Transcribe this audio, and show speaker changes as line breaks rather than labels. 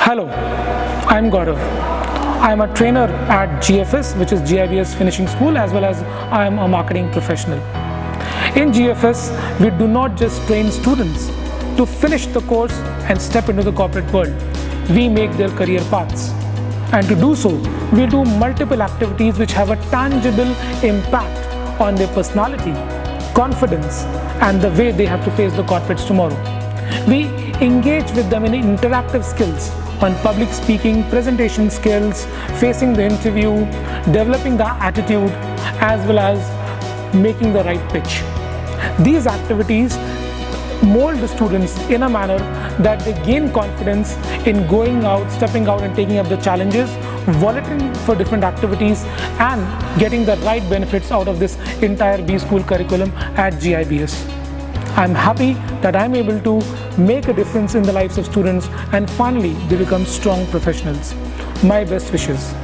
Hello, I'm Gaurav. I'm a trainer at GFS, which is GIBS Finishing School, as well as I'm a marketing professional. In GFS, we do not just train students to finish the course and step into the corporate world. We make their career paths. And to do so, we do multiple activities which have a tangible impact on their personality, confidence, and the way they have to face the corporates tomorrow. We engage with them in interactive skills on public speaking, presentation skills, facing the interview, developing the attitude, as well as making the right pitch. These activities mold the students in a manner that they gain confidence in going out, stepping out and taking up the challenges, volunteering for different activities and getting the right benefits out of this entire BSchool curriculum at GIBS. I'm happy that I'm able to make a difference in the lives of students and finally they become strong professionals. My best wishes.